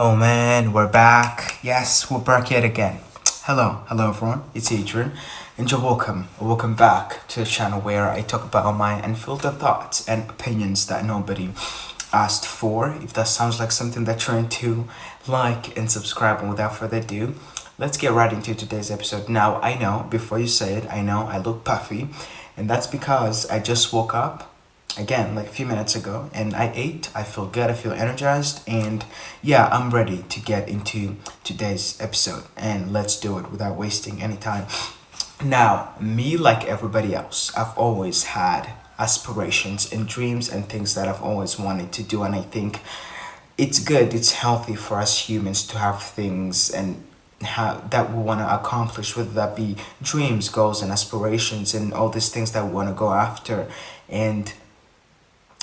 Oh man, we're back. Yes, we're back yet again. Hello everyone. It's Adrian, and you're welcome. Welcome back to the channel where I talk about my unfiltered thoughts and opinions that nobody asked for. If that sounds like something that you're into, like and subscribe. And without further ado, let's get right into today's episode. Now, I know before you say it, I know I look puffy, and that's because I just woke up again like a few minutes ago and I ate. I feel good, I feel energized, and yeah, I'm ready to get into today's episode, and let's do it without wasting any time. Now, me, like everybody else, I've always had aspirations and dreams and things that I've always wanted to do, and I think it's good, it's healthy for us humans to have things and that we want to accomplish, whether that be dreams, goals, and aspirations, and all these things that we want to go after. And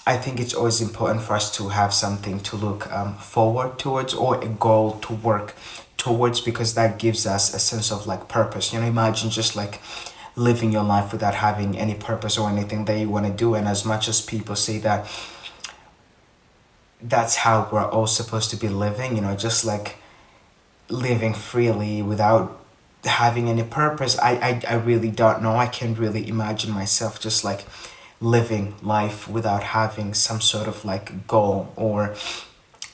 I think it's always important for us to have something to look forward towards, or a goal to work towards, because that gives us a sense of like purpose. Imagine just like living your life without having any purpose or anything that you want to do. And as much as people say that that's how we're all supposed to be living, just like living freely without having any purpose, I really don't know. I can't really imagine myself just like living life without having some sort of like goal or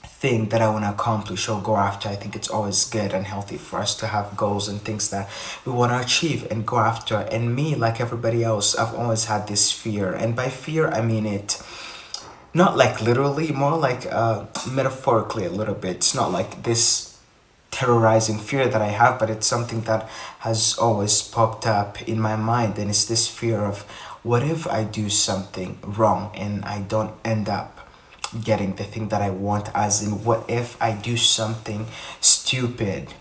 thing that I want to accomplish or go after. I think it's always good and healthy for us to have goals and things that we want to achieve and go after. And me, like everybody else, I've always had this fear. And by fear, I mean it not like literally, more like metaphorically a little bit. It's not like this terrorizing fear that I have, but it's something that has always popped up in my mind. And it's this fear of, what if I do something wrong and I don't end up getting the thing that I want? As in, what if I do something stupid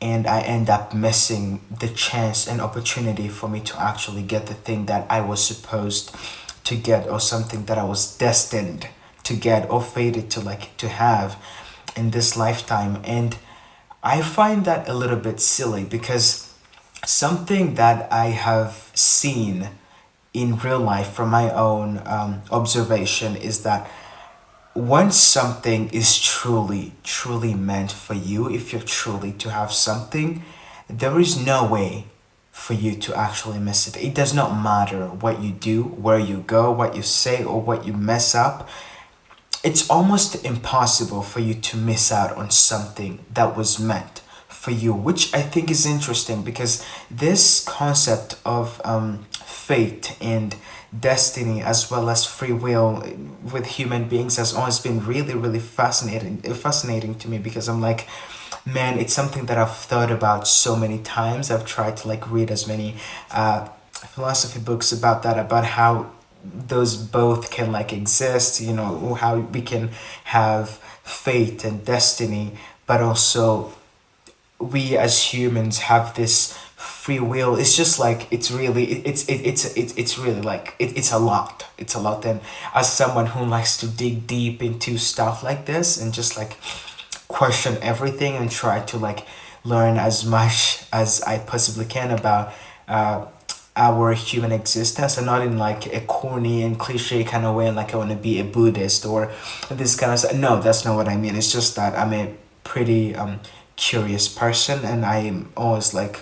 and I end up missing the chance and opportunity for me to actually get the thing that I was supposed to get, or something that I was destined to get or fated to have in this lifetime. And I find that a little bit silly, because something that I have seen in real life from my own observation is that once something is truly meant for you, if you're truly to have something, there is no way for you to actually miss it. It does not matter what you do, where you go, what you say, or what you mess up. It's almost impossible for you to miss out on something that was meant for you, which I think is interesting, because this concept of fate and destiny, as well as free will with human beings, has always been really fascinating to me, because I'm like, man, it's something that I've thought about so many times. I've tried to like read as many philosophy books about that, about how those both can like exist, how we can have fate and destiny, but also we as humans have this free will. It's just like, it's really it's really like it's a lot. It's a lot. And as someone who likes to dig deep into stuff like this and just like question everything and try to like learn as much as I possibly can about our human existence, and not in like a corny and cliche kind of way, like I want to be a Buddhist or this kind of stuff. No, that's not what I mean. It's just that I'm a pretty curious person, and I am always like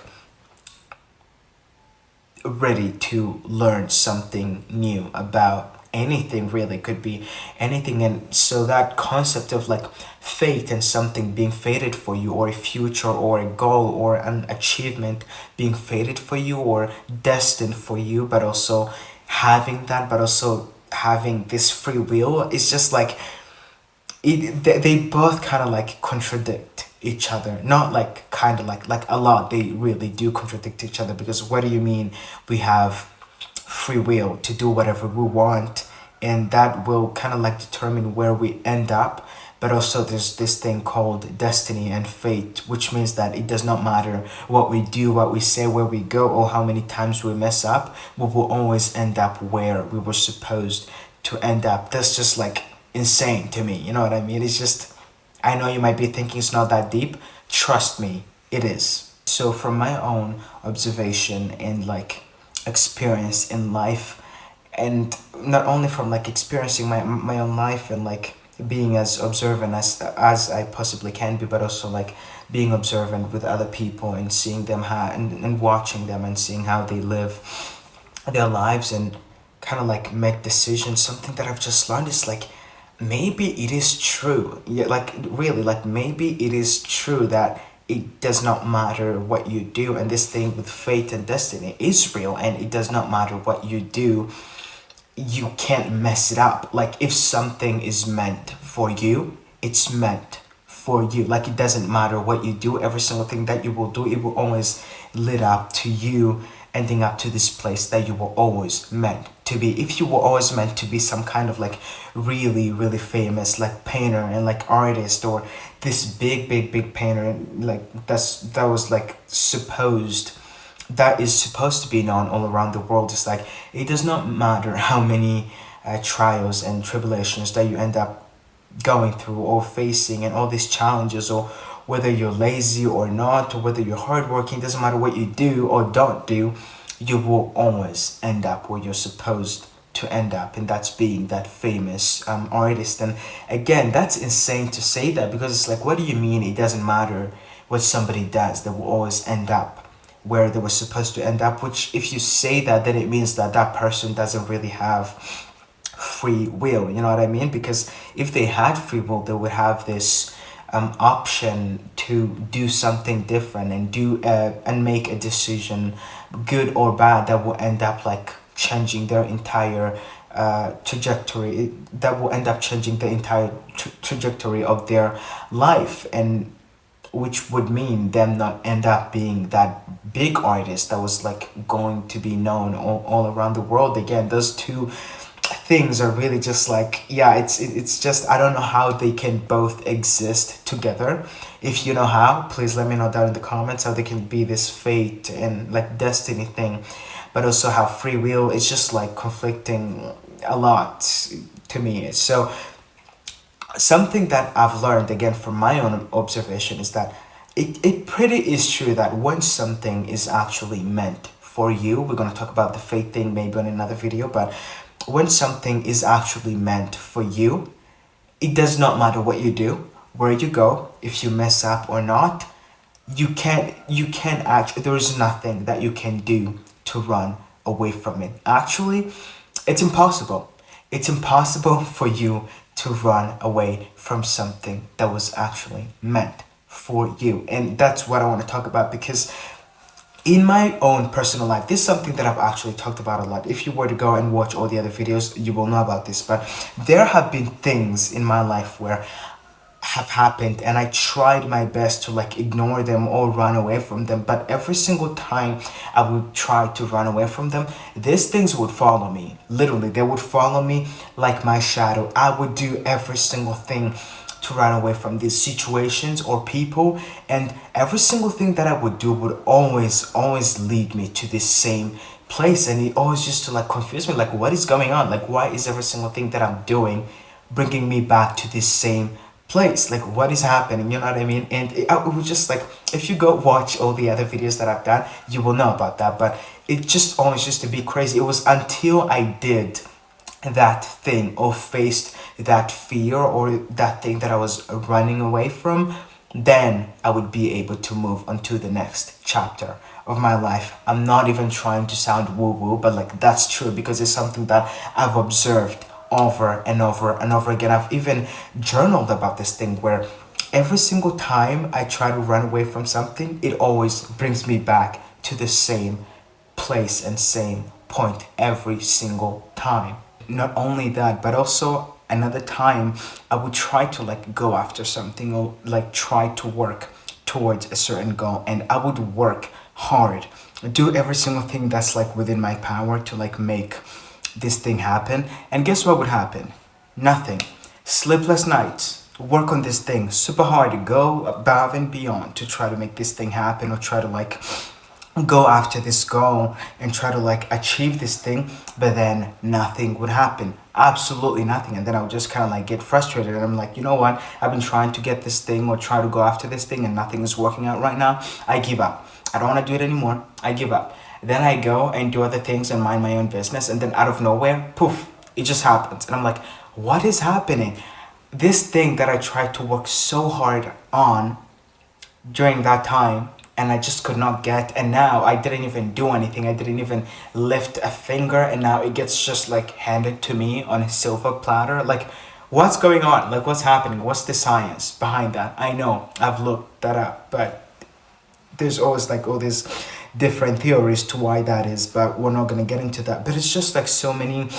ready to learn something new about anything. Really, could be anything. And so that concept of like fate and something being fated for you, or a future or a goal or an achievement being fated for you or destined for you, but also having that, but also having this free will, is just like they both kind of like contradict each other. Not like kind of like a lot, they really do contradict each other. Because what do you mean we have free will to do whatever we want, and that will kind of like determine where we end up? But also there's this thing called destiny and fate, which means that it does not matter what we do, what we say, where we go, or how many times we mess up, we will always end up where we were supposed to end up. That's just like insane to me, you know what I mean? It's just, I know you might be thinking it's not that deep. Trust me, it is. So from my own observation and like experience in life, and not only from like experiencing my own life and like being as observant as I possibly can be, but also like being observant with other people and seeing them how and watching them and seeing how they live their lives and kind of like make decisions. Something that I've just learned is like maybe it is true. Yeah, like really, like maybe it is true that it does not matter what you do, and this thing with fate and destiny is real, and it does not matter what you do, you can't mess it up. Like if something is meant for you, it's meant for you. Like it doesn't matter what you do, every single thing that you will do, it will always lead up to you ending up to this place that you were always meant to be. If you were always meant to be some kind of like really really famous like painter and like artist, or this big painter, like that was like supposed, that is supposed to be known all around the world, it's like it does not matter how many trials and tribulations that you end up going through or facing and all these challenges, or whether you're lazy or not, or whether you're hardworking, doesn't matter what you do or don't do, you will always end up where you're supposed to end up, and that's being that famous artist. And again, that's insane to say that, because it's like, what do you mean it doesn't matter what somebody does, they will always end up where they were supposed to end up? Which if you say that, then it means that that person doesn't really have free will, you know what I mean? Because if they had free will, they would have this option to do something different and do and make a decision, good or bad, that will end up like changing their entire trajectory, that will end up changing the entire trajectory of their life, and which would mean them not end up being that big artist that was like going to be known all around the world. Again, those two things are really just like, yeah, it's just, I don't know how they can both exist together. If you know how, please let me know down in the comments how they can be this fate and like destiny thing, but also how free will is just like conflicting a lot to me. So something that I've learned again from my own observation is that it pretty is true that when something is actually meant for you, we're going to talk about the fate thing maybe on another video, but when something is actually meant for you, it does not matter what you do, where you go, if you mess up or not, you can't actually, there is nothing that you can do to run away from it. Actually, it's impossible. It's impossible for you to run away from something that was actually meant for you. And that's what I want to talk about, because in my own personal life, this is something that I've actually talked about a lot. If you were to go and watch all the other videos, you will know about this. But there have been things in my life where have happened, and I tried my best to like ignore them or run away from them, but every single time I would try to run away from them, these things would follow me. Literally, they would follow me like my shadow. I would do every single thing to run away from these situations or people, and every single thing that I would do would always lead me to this same place, and it always used to like confuse me, like what is going on, like why is every single thing that I'm doing bringing me back to this same place, like what is happening, you know what I mean? And it was just like, if you go watch all the other videos that I've done, you will know about that. But it just always used to be crazy. It was until I did that thing or faced that fear or that thing that I was running away from, then I would be able to move on to the next chapter of my life. I'm not even trying to sound woo woo, but like that's true, because it's something that I've observed over and over and over again. I've even journaled about this thing where every single time I try to run away from something, it always brings me back to the same place and same point every single time. Not only that, but also another time I would try to like go after something or like try to work towards a certain goal, and I would work hard, do every single thing that's like within my power to like make this thing happen. And guess what would happen? Nothing. Sleepless nights, work on this thing super hard, go above and beyond to try to make this thing happen, or try to like go after this goal and try to like achieve this thing, but then nothing would happen, absolutely nothing. And then I would just kind of like get frustrated, and I'm like, you know what, I've been trying to get this thing or try to go after this thing and nothing is working out right now. I give up. I don't want to do it anymore. I give up. Then I go and do other things and mind my own business, and then out of nowhere, poof, it just happens. And I'm like, what is happening? this thing that I tried to work so hard on during that time, and I just could not get, and now I didn't even do anything, I didn't even lift a finger, and now it gets just like handed to me on a silver platter. Like, what's going on? Like, what's happening? What's the science behind that? I know I've looked that up, but there's always like all these different theories to why that is, but we're not going to get into that. But it's just like so many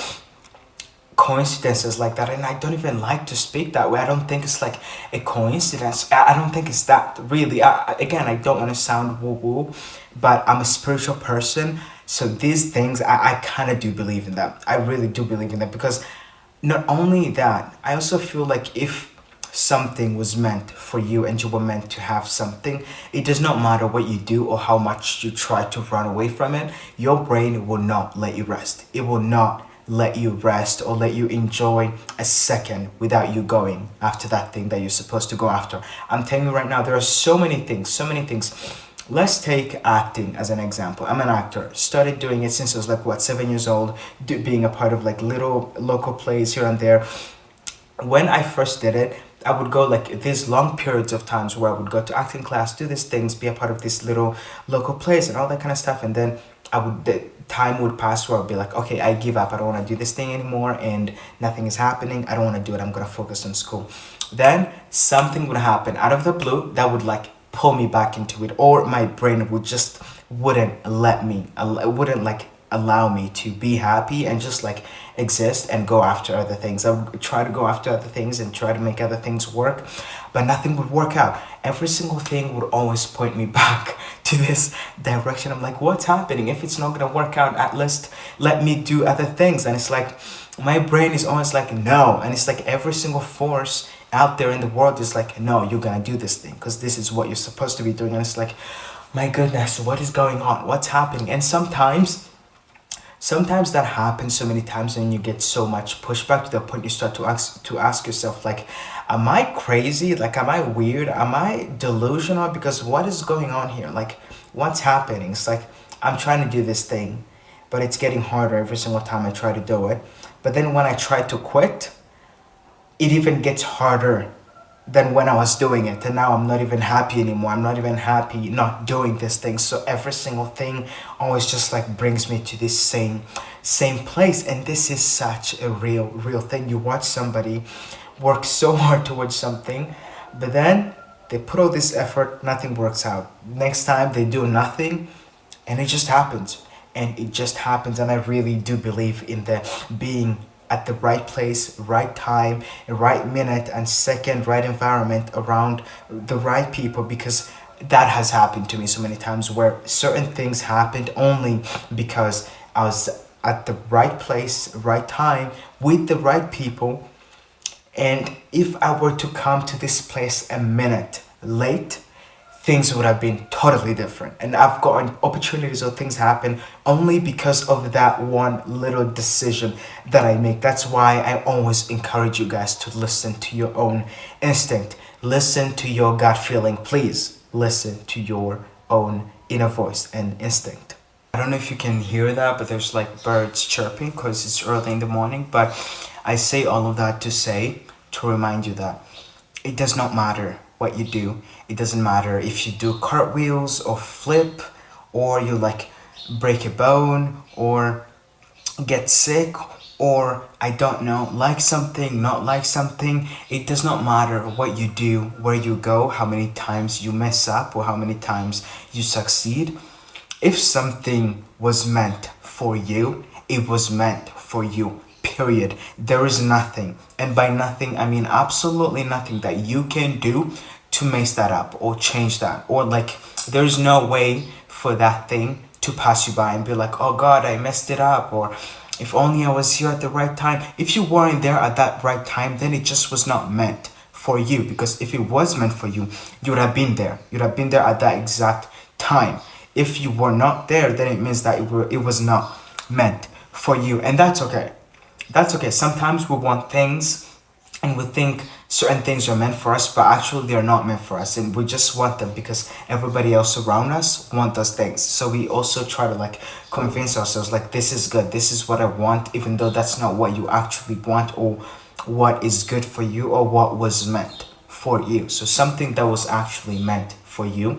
coincidences like that, and I don't even like to speak that way. I don't think it's like a coincidence. I don't think it's that really. Again, I don't want to sound woo woo, but I'm a spiritual person, so these things I kind of do believe in them. I really do believe in them, because not only that, I also feel like if something was meant for you and you were meant to have something, it does not matter what you do or how much you try to run away from it, your brain will not let you rest. It will not let you rest or let you enjoy a second without you going after that thing that you're supposed to go after. I'm telling you right now, there are so many things, so many things. Let's take acting as an example. I'm an actor. Started doing it since I was like, what, 7 years old, being a part of like little local plays here and there. When I first did it, I would go like these long periods of times where I would go to acting class, do these things, be a part of these little local plays and all that kind of stuff. And then the time would pass where I'd be like, okay, I give up. I don't want to do this thing anymore, and nothing is happening. I don't want to do it. I'm going to focus on school. Then something would happen out of the blue that would like pull me back into it, or my brain would just wouldn't let me, wouldn't like allow me to be happy and just like exist and go after other things. I would try to go after other things and try to make other things work, but nothing would work out. Every single thing would always point me back to this direction. I'm like, what's happening? If it's not gonna work out, at least let me do other things. And it's like my brain is always like, no. And it's like every single force out there in the world is like, no, you're gonna do this thing because this is what you're supposed to be doing. And it's like, my goodness, what is going on? What's happening? And sometimes that happens so many times, and you get so much pushback to the point you start to ask yourself, like, am I crazy? Like, am I weird? Am I delusional? Because what is going on here? Like, what's happening? It's like I'm trying to do this thing, but it's getting harder every single time I try to do it. But then when I try to quit, it even gets harder than when I was doing it. And now I'm not even happy anymore. I'm not even happy not doing this thing. So every single thing always just like brings me to this same place. And this is such a real thing. You watch somebody work so hard towards something, but then they put all this effort, nothing works out. Next time they do nothing, and it just happens. And it just happens. And I really do believe in the being at the right place, right time, right minute and second, right environment, around the right people, because that has happened to me so many times where certain things happened only because I was at the right place, right time, with the right people. And if I were to come to this place a minute late, things would have been totally different. And I've gotten opportunities or things happen only because of that one little decision that I make. That's why I always encourage you guys to listen to your own instinct. Listen to your gut feeling. Please listen to your own inner voice and instinct. I don't know if you can hear that, but there's like birds chirping because it's early in the morning. But I say all of that to remind you that it does not matter what you do. It doesn't matter if you do cartwheels or flip, or you like break a bone or get sick, or I don't know, like something, not like something. It does not matter what you do, where you go, how many times you mess up or how many times you succeed. If something was meant for you, it was meant for you. Period. There is nothing, and by nothing I mean absolutely nothing, that you can do to mess that up or change that, or like there's no way for that thing to pass you by and be like, oh God, I messed it up, or if only I was here at the right time. If you weren't there at that right time, then it just was not meant for you, because if it was meant for you, you would have been there. You'd have been there at that exact time. If you were not there, then it means that it was not meant for you, and that's okay. That's okay. Sometimes we want things and we think certain things are meant for us, but actually they're not meant for us, and we just want them because everybody else around us want those things. So we also try to like convince ourselves like, this is good, this is what I want, even though that's not what you actually want or what is good for you or what was meant for you. So something that was actually meant for you.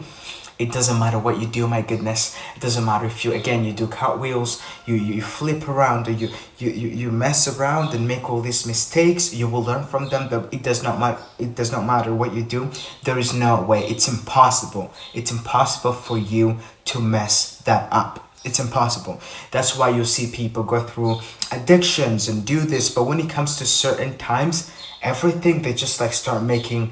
It doesn't matter what you do, my goodness. It doesn't matter if you, again, you do cartwheels, you flip around, or you mess around and make all these mistakes. You will learn from them, but it does not matter. It does not matter what you do. There is no way. It's impossible. It's impossible for you to mess that up. It's impossible. That's why you see people go through addictions and do this, but when it comes to certain times, everything, they just like start making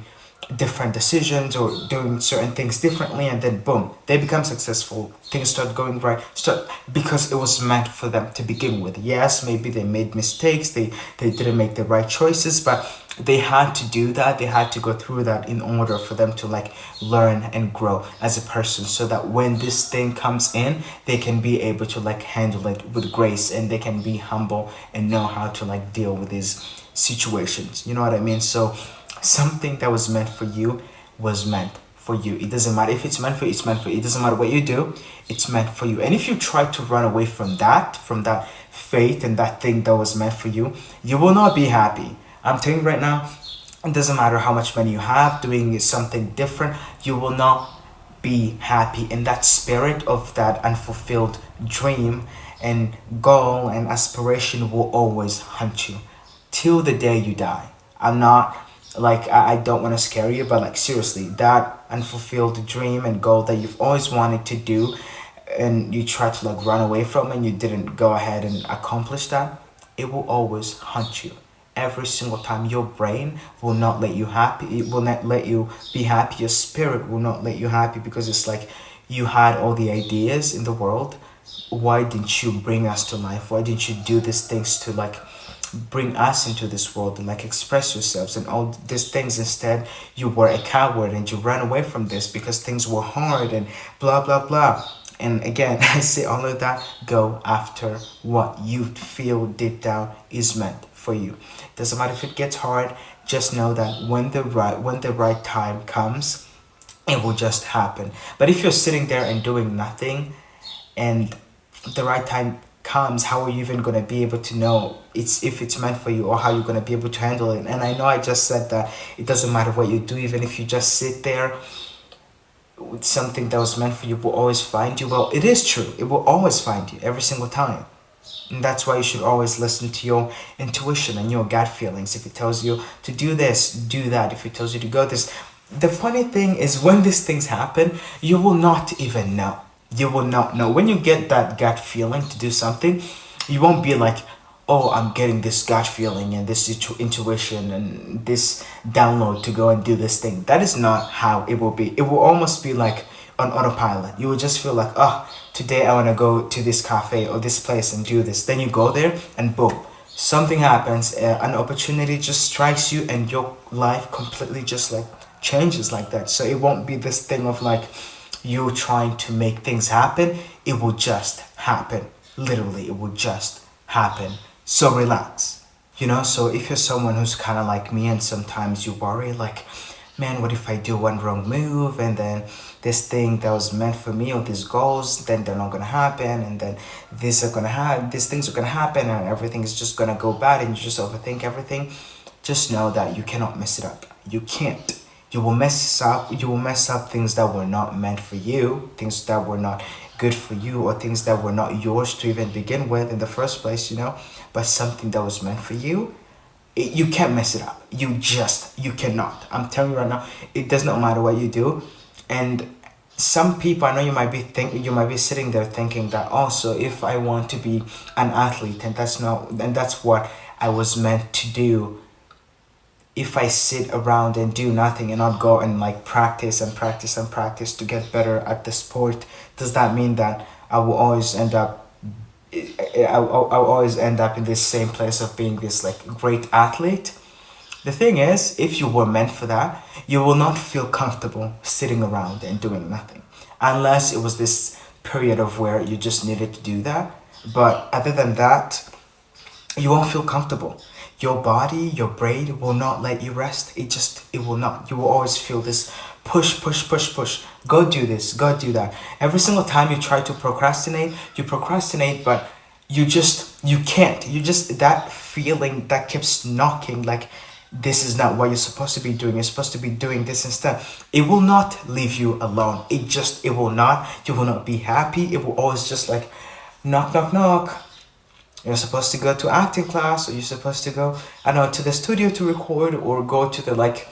different decisions or doing certain things differently, and then boom, they become successful. Things start going right, start, because it was meant for them to begin with. Yes, maybe they made mistakes, they didn't make the right choices, but they had to do that. They had to go through that in order for them to like learn and grow as a person, so that when this thing comes in, they can be able to like handle it with grace, and they can be humble and know how to like deal with these situations. You know what I mean? So something that was meant for you was meant for you. It doesn't matter if it's meant for you, it's meant for you. It doesn't matter what you do, it's meant for you. And if you try to run away from that fate and that thing that was meant for you will not be happy. I'm telling you right now, it doesn't matter how much money you have, doing something different, you will not be happy. And that spirit of that unfulfilled dream and goal and aspiration will always hunt you till the day you die. I'm not like, I don't want to scare you, but like seriously, that unfulfilled dream and goal that you've always wanted to do and you tried to like run away from and you didn't go ahead and accomplish that, it will always haunt you. Every single time, your brain will not let you happy. It will not let you be happy. Your spirit will not let you happy, because it's like you had all the ideas in the world. Why didn't you bring us to life? Why didn't you do these things to like bring us into this world and like express yourselves and all these things? Instead, you were a coward and you ran away from this because things were hard and blah blah blah. And again, I say all of that, go after what you feel deep down is meant for you. Doesn't matter if it gets hard, just know that when the right time comes, it will just happen. But if you're sitting there and doing nothing, and the right time comes, how are you even going to be able to know it's if it's meant for you, or how you're going to be able to handle it? And I know I just said that it doesn't matter what you do, even if you just sit there with something that was meant for you will always find you. Well, it is true, it will always find you every single time. And that's why you should always listen to your intuition and your gut feelings. If it tells you to do this, do that. If it tells you to go this. The funny thing is, when these things happen, you will not even know. You will not know. When you get that gut feeling to do something, you won't be like, oh, I'm getting this gut feeling and this intuition and this download to go and do this thing. That is not how it will be. It will almost be like on autopilot. You will just feel like, oh, today I want to go to this cafe or this place and do this. Then you go there and boom, something happens. An opportunity just strikes you and your life completely just like changes like that. So it won't be this thing of like you trying to make things happen. It will just happen. Literally, it will just happen. So relax. So if you're someone who's kind of like me and sometimes you worry like, man, what if I do one wrong move and then this thing that was meant for me or these goals, then they're not gonna happen, and then these things are gonna happen and everything is just gonna go bad and you just overthink everything. Just know that you cannot mess it up. You can't. You will mess up. You will mess up things that were not meant for you, things that were not good for you, or things that were not yours to even begin with in the first place. But something that was meant for you, you can't mess it up. You cannot. I'm telling you right now, it does not matter what you do. And some people, I know you might be sitting there thinking that also, if I want to be an athlete and that's what I was meant to do, if I sit around and do nothing and not go and like practice and practice and practice to get better at the sport, does that mean that I will always end up I'll always end up in this same place of being this like great athlete? The thing is, if you were meant for that, you will not feel comfortable sitting around and doing nothing, unless it was this period of where you just needed to do that. But other than that, you won't feel comfortable. Your body, your brain will not let you rest. It will not. You will always feel this push, push, push, push. Go do this, go do that. Every single time you try to procrastinate, but you can't, you just, that feeling that keeps knocking, like this is not what you're supposed to be doing, you're supposed to be doing this instead, it will not leave you alone. It will not, you will not be happy. It will always just like knock knock knock. You're supposed to go to acting class, or you're supposed to go, I don't know, to the studio to record, or go to the like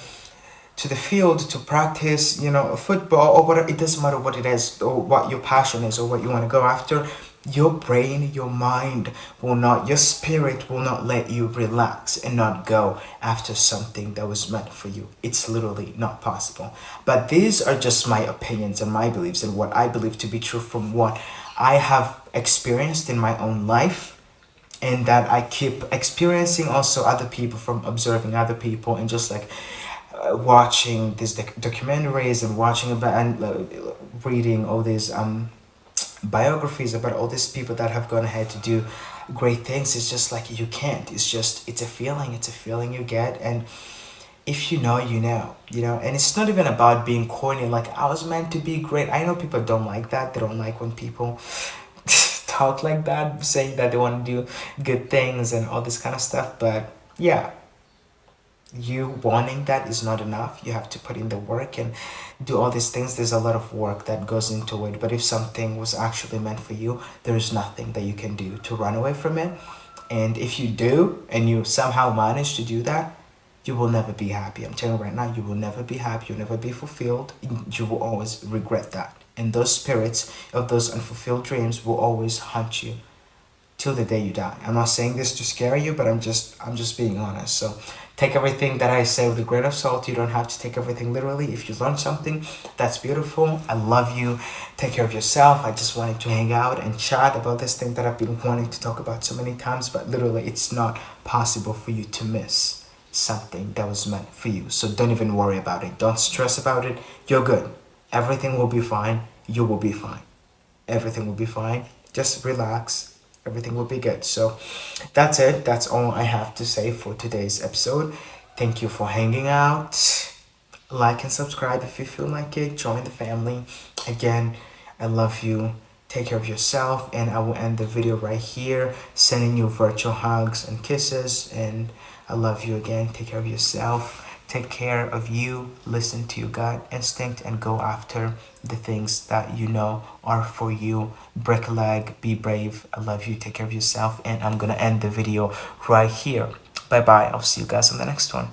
to the field to practice, football or whatever. It doesn't matter what it is, or what your passion is, or what you want to go after. Your brain, your mind will not, your spirit will not let you relax and not go after something that was meant for you. It's literally not possible. But these are just my opinions and my beliefs, and what I believe to be true from what I have experienced in my own life, and that I keep experiencing also other people, from observing other people, and just like watching these documentaries, and watching about, and reading all these biographies about all these people that have gone ahead to do great things. It's just like you can't, it's just, it's a feeling, you get. And if you know, and it's not even about being corny, like I was meant to be great. I know people don't like that, they don't like when people talk like that, saying that they want to do good things and all this kind of stuff. But yeah, you wanting that is not enough. You have to put in the work and do all these things. There's a lot of work that goes into it. But if something was actually meant for you, there is nothing that you can do to run away from it. And if you do, and you somehow manage to do that, you will never be happy. I'm telling you right now, you will never be happy. You'll never be fulfilled. You will always regret that. And those spirits of those unfulfilled dreams will always haunt you till the day you die. I'm not saying this to scare you, but I'm just being honest. So take everything that I say with a grain of salt. You don't have to take everything literally. If you learn something, that's beautiful. I love you. Take care of yourself. I just wanted to hang out and chat about this thing that I've been wanting to talk about so many times, but literally it's not possible for you to miss something that was meant for you. So don't even worry about it. Don't stress about it. You're good. Everything will be fine. You will be fine. Everything will be fine. Just relax. Everything will be good. So that's it. That's all I have to say for today's episode. Thank you for hanging out. Like and subscribe if you feel like it. Join the family. Again, I love you. Take care of yourself, and I will end the video right here, sending you virtual hugs and kisses. And I love you again. Take care of yourself. Take care of you. Listen to your gut instinct and go after the things that you know are for you. Break a leg. Be brave. I love you. Take care of yourself. And I'm gonna end the video right here. Bye bye. I'll see you guys on the next one.